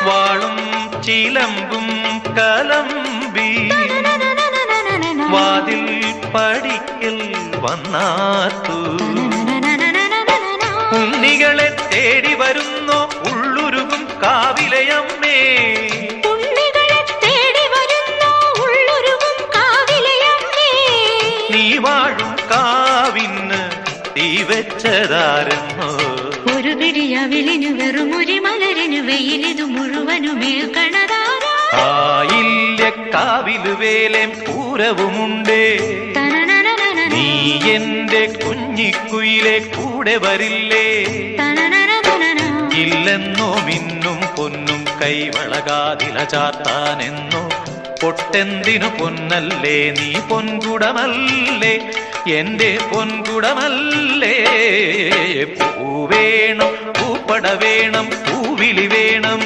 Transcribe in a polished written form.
വാളും ചിലമ്പും കലമ്പി വാതിൽ പടിക്കൽ വന്നാത്തു. ഉണ്ണികളെ തേടി വരുന്നോ ഉള്ളുരുകും കാവിലയമ്മേ, നീ വാഴും കാവിന് തീ വെച്ചതാരെന്നോ. ഒരു പിടിയവിലിനു വെറും ഒരു മലരിനു വെയിലിതു മുഴുവനുമേൽക്കണതാരാ. കാവിലു വേലേം പൂരവുമുണ്ടേ, നീ എന്റെ കുഞ്ഞിക്കുയിലെ കൂടെ വരില്ലേ. ഇല്ലെന്നോ മിന്നും പൊന്നും കൈവളകാതില ചാത്താനെന്നോ. പൊട്ടെന്തിനു പൊന്നല്ലേ നീ പൊൻകുടമല്ലേ, എന്റെ പൊൻകുടമല്ലേ. പൂവേണം പൂപ്പട വേണം പൂവിളി വേണം.